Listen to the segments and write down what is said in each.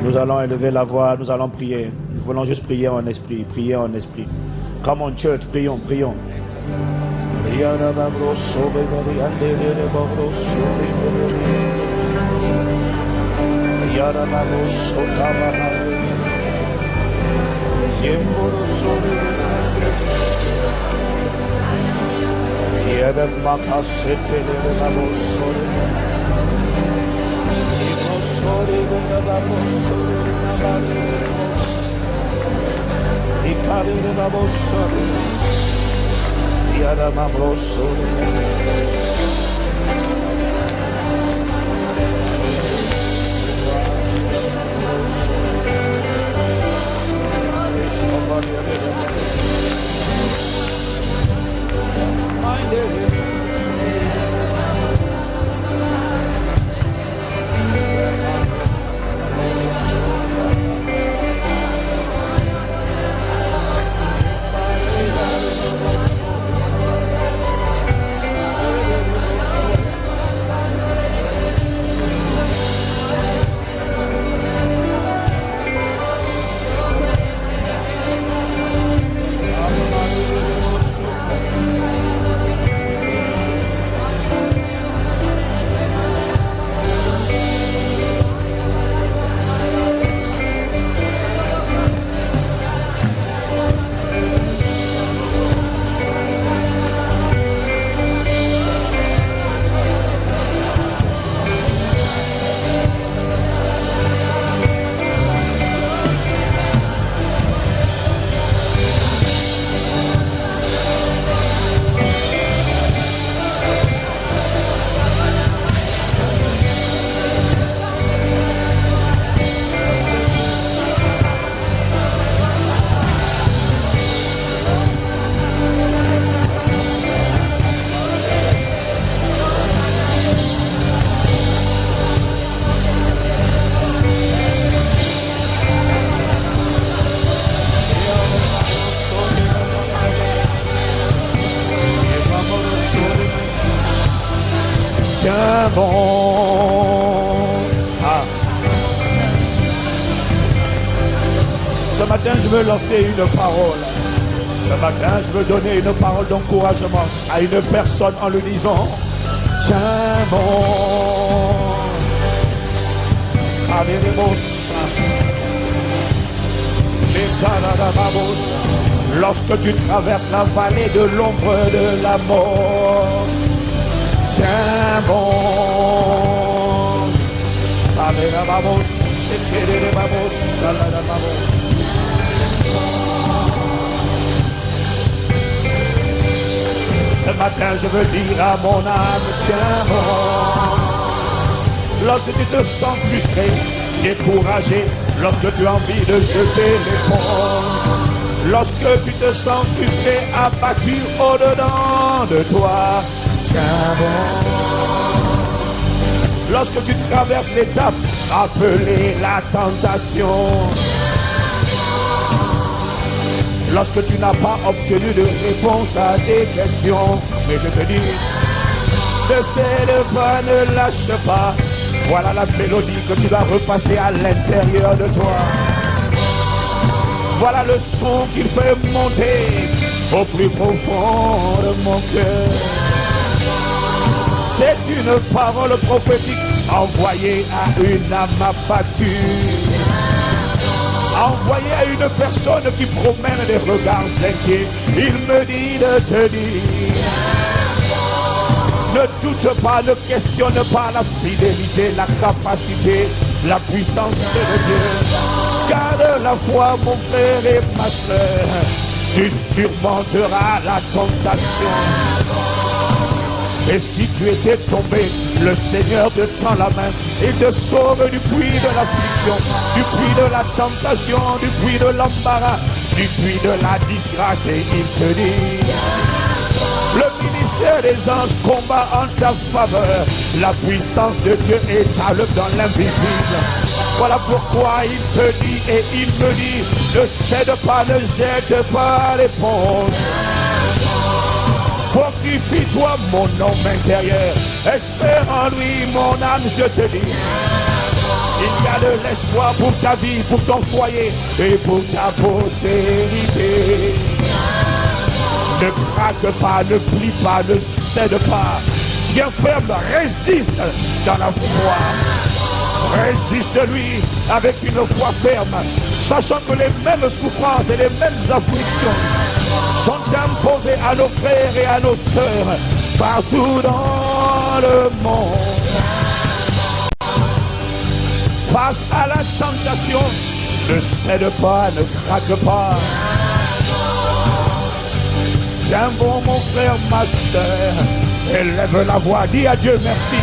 Nous allons élever la voix, nous allons prier. Nous voulons juste prier en esprit, prier en esprit. Come on, church, prions, prions. Tiens bon. Ce matin, je veux lancer une parole. Ce matin, je veux donner une parole d'encouragement à une personne en lui disant: tiens bon. Lorsque tu traverses la vallée de l'ombre de la mort, tiens bon. Ce matin, je veux dire à mon âme: tiens bon. Lorsque tu te sens frustré, découragé, lorsque tu as envie de jeter l'épaule, lorsque tu te sens frustré, abattu au-dedans de toi, tiens bon. Lorsque tu traverses l'étape appelée la tentation, lorsque tu n'as pas obtenu de réponse à tes questions, mais je te dis, ne cède pas, ne lâche pas. Voilà la mélodie que tu dois repasser à l'intérieur de toi. Voilà le son qu'il fait monter au plus profond de mon cœur. C'est une parole prophétique envoyée à une âme abattue, envoyée à une personne qui promène des regards inquiets. Il me dit de te dire: ne doute pas, ne questionne pas la fidélité, la capacité, la puissance de Dieu. Garde la foi, mon frère et ma soeur. Tu surmonteras la tentation. Et si tu étais tombé, le Seigneur te tend la main et te sauve du puits de l'affliction, du puits de la tentation, du puits de l'embarras, du puits de la disgrâce. Et il te dit: le ministère des anges combat en ta faveur. La puissance de Dieu étale dans l'invisible. Voilà pourquoi il te dit et il me dit: ne cède pas, ne jette pas l'éponge. Fortifie-toi, mon homme intérieur. Espère en lui, mon âme, je te dis. Il y a de l'espoir pour ta vie, pour ton foyer et pour ta postérité. Ne craque pas, ne plie pas, ne cède pas. Tiens ferme, résiste dans la foi. Résiste-lui avec une foi ferme, sachant que les mêmes souffrances et les mêmes afflictions sont imposées à nos frères et à nos sœurs partout dans le monde. Face à la tentation, ne cède pas, ne craque pas. Tiens bon mon frère, ma sœur, élève la voix, dis à Dieu merci.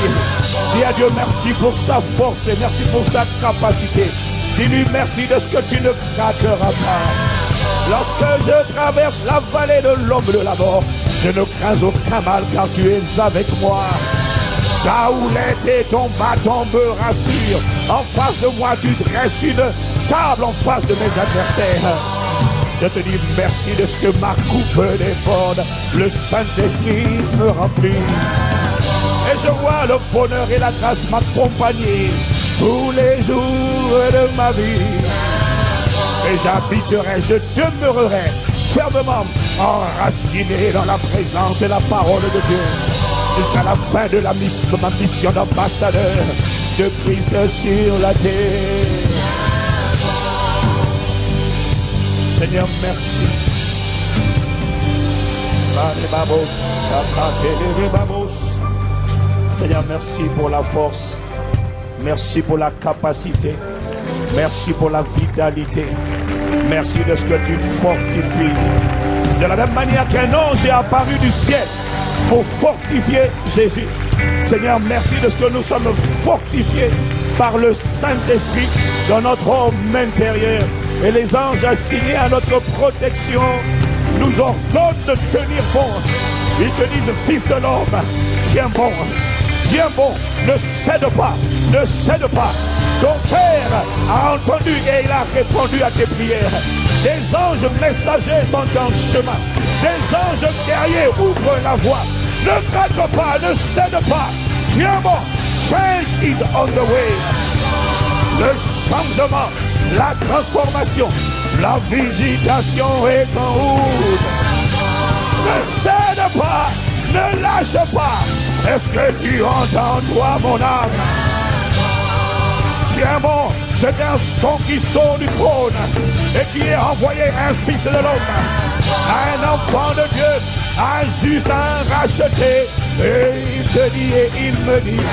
Dis à Dieu merci pour sa force et merci pour sa capacité. Dis-lui merci de ce que tu ne craqueras pas. Lorsque je traverse la vallée de l'ombre de la mort, je ne crains aucun mal car tu es avec moi. Ta houlette et ton bâton me rassurent. En face de moi, tu dresses une table en face de mes adversaires. Je te dis merci de ce que ma coupe déborde. Le Saint-Esprit me remplit. Et je vois le bonheur et la grâce m'accompagner tous les jours de ma vie. Et j'habiterai, je demeurerai fermement enraciné dans la présence et la parole de Dieu jusqu'à la fin de ma mission d'ambassadeur de Christ sur la terre. Seigneur, merci. Seigneur, merci pour la force. Merci pour la capacité. Merci pour la vitalité. Merci de ce que tu fortifies. De la même manière qu'un ange est apparu du ciel pour fortifier Jésus. Seigneur, merci de ce que nous sommes fortifiés par le Saint-Esprit dans notre homme intérieur. Et les anges assignés à notre protection nous ordonnent de tenir bon. Ils te disent, fils de l'homme, tiens bon, ne cède pas, ne cède pas. Ton Père a entendu et il a répondu à tes prières. Des anges messagers sont en chemin. Des anges guerriers ouvrent la voie. Ne craque pas, ne cède pas. Tiens bon, change it on the way. Le changement, la transformation, la visitation est en route. Ne cède pas, ne lâche pas. Est-ce que tu entends, toi, mon âme? Tiens bon, c'est un son qui sort du trône et qui est envoyé à un fils de l'homme, à un enfant de Dieu, à un juste, à un racheté. Et il te dit et il me dit.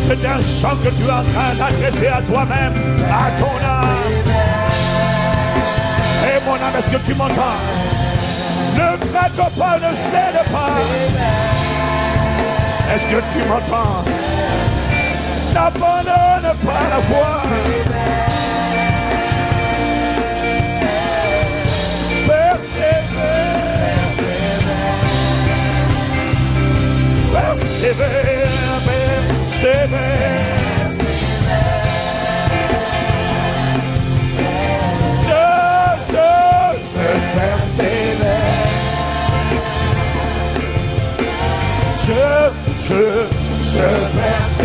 C'est un chant que tu es en train d'adresser à toi-même, à ton âme. âme, est-ce que tu m'entends? Ne craque pas, ne cède pas. Est-ce que tu m'entends? N'abandonne pas la foi. Persévère, persévère. Je persévère. Je persévère.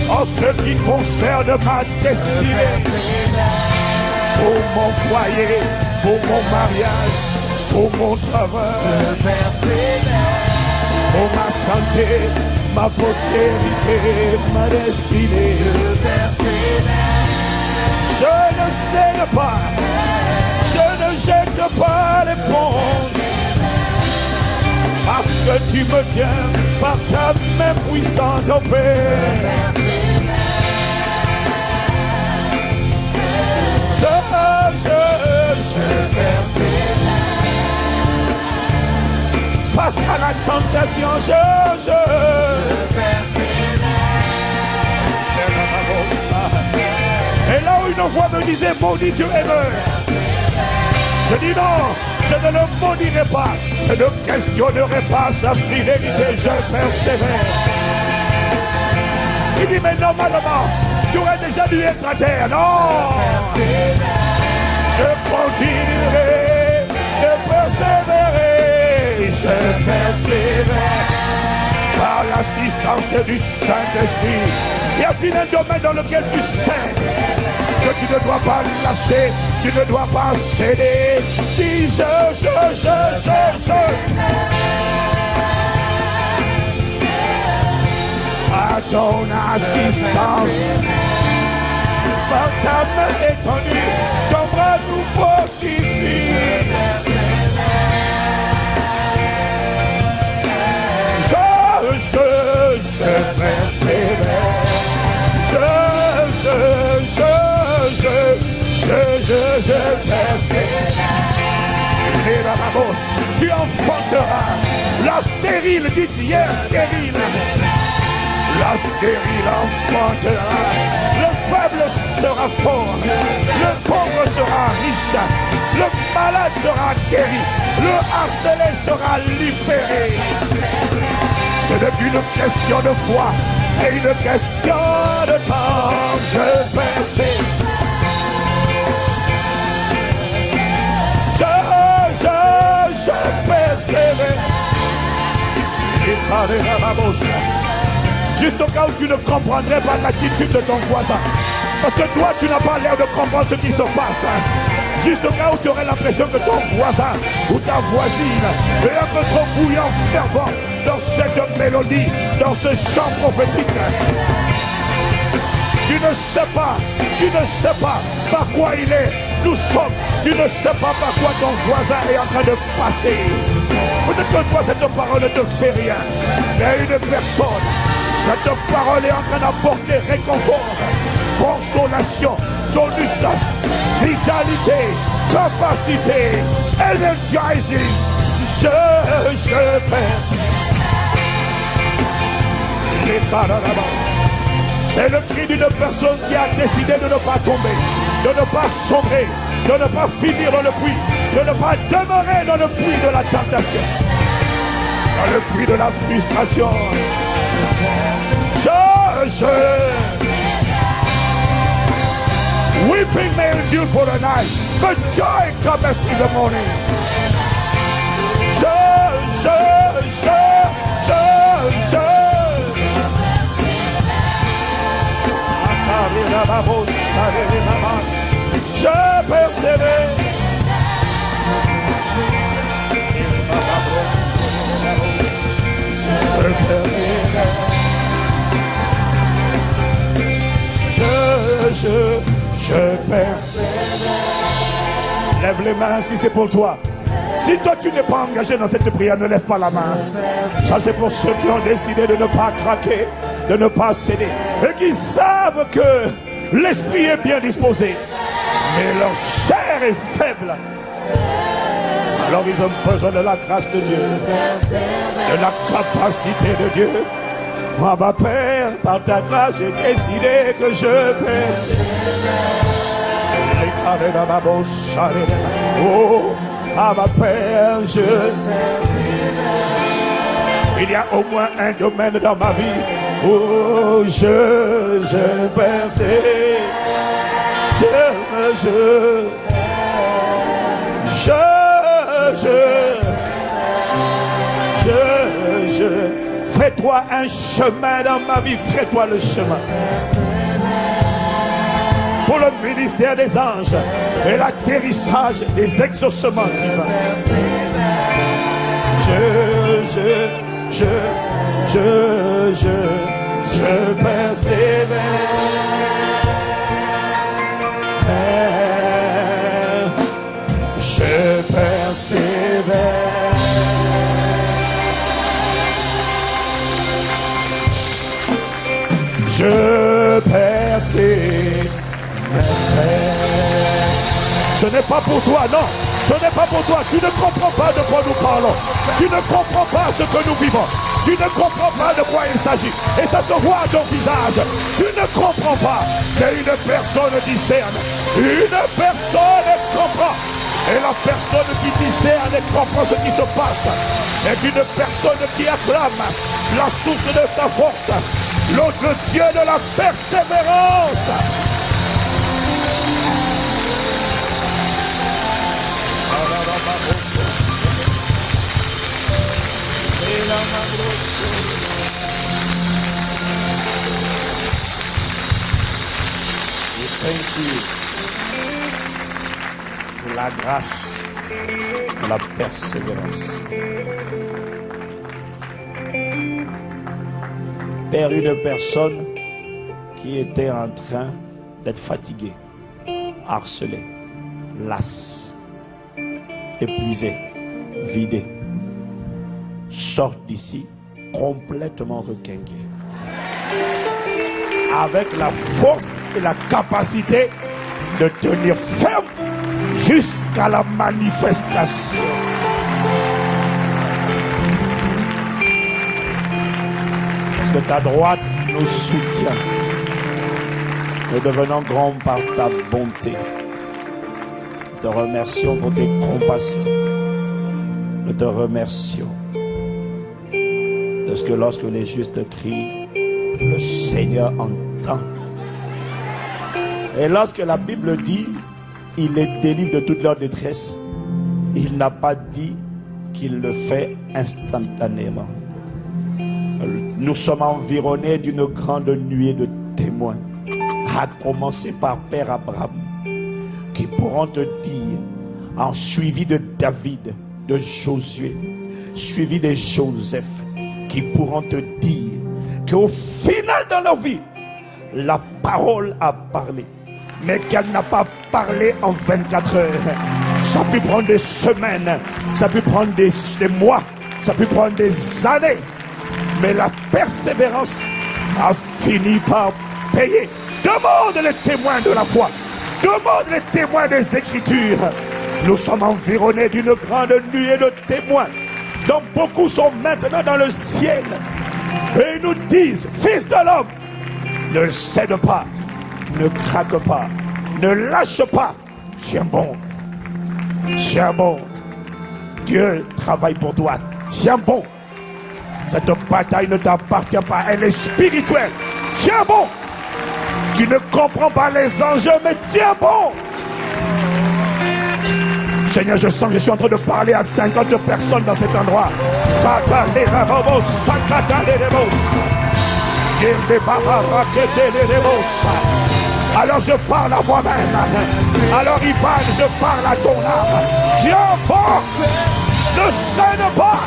En ce qui concerne ma destinée, pour mon foyer, pour mon mariage, pour mon travail, pour ma santé, ma postérité, ma destinée. Je ne cède pas, je ne jette pas l'éponge, parce que tu me tiens par ta main puissante, oh Père. Je persévère. Face à la tentation, je persévère. Et là où une voix me disait, maudit Dieu et meurs, je dis non, je ne le maudirai pas, je ne questionnerai pas sa fidélité, je persévère. Il dit, mais normalement, tu aurais déjà dû être à terre. Non, je continuerai de persévérer. Je persévère par l'assistance du Saint-Esprit. Y a-t-il un domaine dans lequel tu sais que tu ne dois pas lâcher, tu ne dois pas céder? Dis je. À ton assistance, par ta main étendue, ton bras nous fortifie. Je persévère. Je persévère. Tu enfanteras la stérile, dites hier stérile. La stérile enfantera. Le faible sera fort. Le pauvre sera riche. Le malade sera guéri. Le harcelé sera libéré. Ce n'est qu'une question de foi et une question de temps. Je persévère. Je persévère. Juste au cas où tu ne comprendrais pas l'attitude de ton voisin. Parce que toi, tu n'as pas l'air de comprendre ce qui se passe. Juste au cas où tu aurais l'impression que ton voisin ou ta voisine est un peu trop bouillant, fervent dans cette mélodie, dans ce chant prophétique. Tu ne sais pas par quoi il est. Nous sommes, tu ne sais pas par quoi ton voisin est en train de passer. Peut-être que toi, cette parole ne te fait rien. Mais une personne, cette parole est en train d'apporter réconfort, consolation, tonus, vitalité, capacité, energizing. Je perds. Les pas dans la main. C'est le cri d'une personne qui a décidé de ne pas tomber, de ne pas sombrer, de ne pas finir dans le puits, de ne pas demeurer dans le puits de la tentation, dans le puits de la frustration. Weeping may endure for the night, but joy cometh in the morning. Je persévère. Je persévère. Lève les mains si c'est pour toi. Si Si toi tu n'es pas engagé dans cette prière, ne lève pas la main. Ça c'est pour ceux qui ont décidé de ne pas craquer, de ne pas céder. Et qui savent que l'esprit est bien disposé, mais leur chair est faible. Alors ils ont besoin de la grâce de Dieu, de la capacité de Dieu. Moi, ma Père, par ta grâce, j'ai décidé que je persévère. Oh, ah ma Père, je persévère. Il y a au moins un domaine dans ma vie où je persévère. Fais-toi un chemin dans ma vie, fais-toi le chemin. Pour le ministère des anges et l'atterrissage des exaucements divins. Je persévère. Je persévère. Je persévère. Ce n'est pas pour toi, non. Ce n'est pas pour toi. Tu ne comprends pas de quoi nous parlons. Tu ne comprends pas ce que nous vivons. Tu ne comprends pas de quoi il s'agit. Et ça se voit à ton visage. Tu ne comprends pas. Mais une personne discerne. Une personne comprend. Et la personne qui discerne et comprend ce qui se passe est une personne qui acclame la source de sa force. Le Dieu de la persévérance. Thank you pour la grâce de la persévérance. Père, une personne qui était en train d'être fatiguée, harcelée, lasse, épuisée, vidée, sort d'ici complètement requinquée, avec la force et la capacité de tenir ferme jusqu'à la manifestation. Parce que ta droite nous soutient. Nous devenons grands par ta bonté. Nous te remercions pour tes compassions. Nous te remercions de ce que lorsque les justes crient, le Seigneur entend. Et lorsque la Bible dit il les délivre de toute leur détresse, il n'a pas dit qu'il le fait instantanément. Nous sommes environnés d'une grande nuée de témoins, à commencer par Père Abraham, qui pourront te dire, en suivi de David, de Josué, suivi de Joseph, qui pourront te dire qu'au final de leur vie, la parole a parlé, mais qu'elle n'a pas parlé en 24 heures. Ça peut prendre des semaines, ça peut prendre des mois, ça peut prendre des années, mais la persévérance a fini par payer. Demande les témoins de la foi, demande les témoins des Écritures. Nous sommes environnés d'une grande nuée de témoins, dont beaucoup sont maintenant dans le ciel. Et ils nous disent, fils de l'homme, ne cède pas, ne craque pas, ne lâche pas, tiens bon, tiens bon. Dieu travaille pour toi, tiens bon. Cette bataille ne t'appartient pas, elle est spirituelle. Tiens bon. Tu ne comprends pas les enjeux, mais tiens bon. Seigneur, je sens que je suis en train de parler à 50 personnes dans cet endroit. Alors je parle à moi-même. Alors Ivan, je parle à ton âme. Tiens bon. Ne cède pas.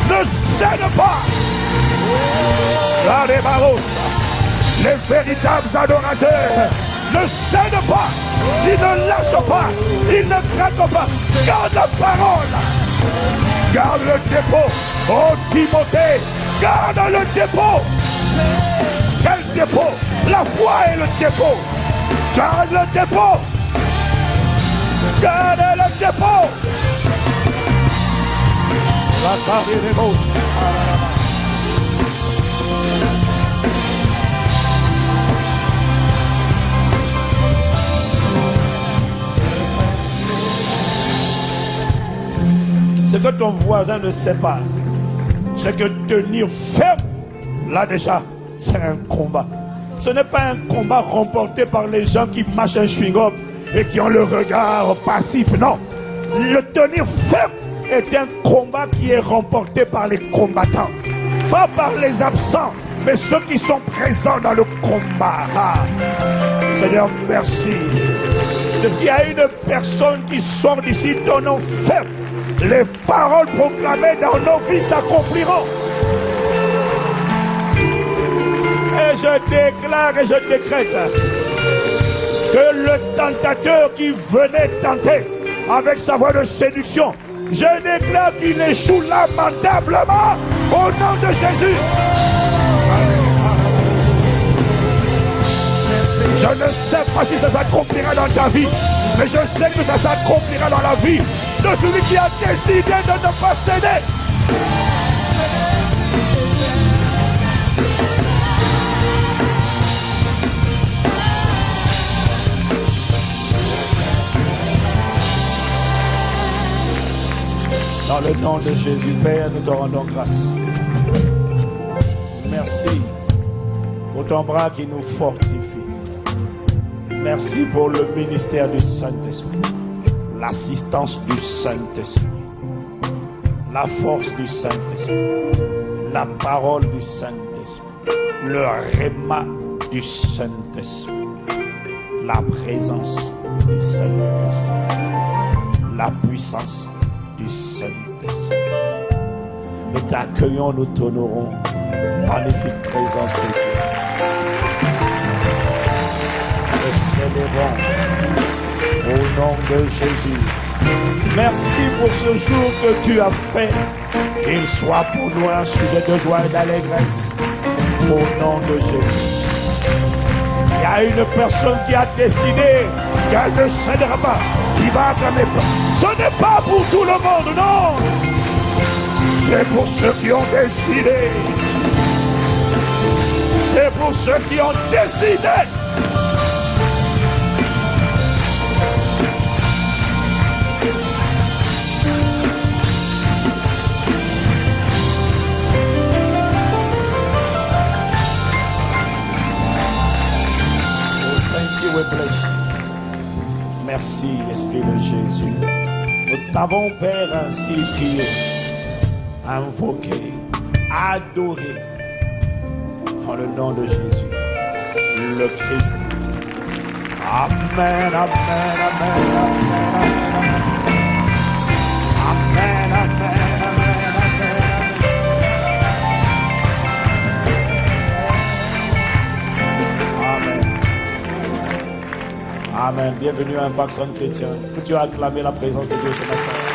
Ne cède pas. Les véritables adorateurs ne cèdent pas. Ils ne lâchent pas. Ils ne craquent pas. Garde la parole. Garde le dépôt. Oh Timothée, garde le dépôt. Quel dépôt? La foi est le dépôt. Garde le dépôt. Garde le dépôt. La carrière. Ce que ton voisin ne sait pas, c'est que tenir ferme, là déjà, c'est un combat. Ce n'est pas un combat remporté par les gens qui marchent un chewing-gum et qui ont le regard passif. Non, le tenir ferme est un combat qui est remporté par les combattants. Pas par les absents, mais ceux qui sont présents dans le combat. Ah. Seigneur, merci. Est-ce qu'il y a une personne qui sort d'ici ton nom ferme? Les paroles proclamées dans nos vies s'accompliront. Et je déclare et je décrète que le tentateur qui venait tenter avec sa voix de séduction, je déclare qu'il échoue lamentablement au nom de Jésus. Je ne sais pas si ça s'accomplira dans ta vie, mais je sais que ça s'accomplira dans la vie de celui qui a décidé de ne pas céder. Dans le nom de Jésus, Père, nous te rendons grâce. Merci pour ton bras qui nous fortifie. Merci pour le ministère du Saint-Esprit, l'assistance du Saint-Esprit, la force du Saint-Esprit, la parole du Saint-Esprit, le réma du Saint-Esprit, la présence du Saint-Esprit, la puissance du Saint-Esprit. Nous t'accueillons, nous t'honorons. Magnifique présence de Dieu. Nous célébrons au nom de Jésus. Merci pour ce jour que tu as fait. Qu'il soit pour nous un sujet de joie et d'allégresse. Au nom de Jésus. Il y a une personne qui a décidé qu'elle ne cédera pas, qui va acclamer. Ce n'est pas pour tout le monde, non. C'est pour ceux qui ont décidé. C'est pour ceux qui ont décidé. Merci, Esprit de Jésus. Nous t'avons, Père, ainsi prié, invoqué, adoré, dans le nom de Jésus, le Christ. Amen, amen, amen, amen, amen, amen, Amen. Bienvenue à Impact Centre Chrétien. Peux-tu acclamer la présence de Dieu ce matin?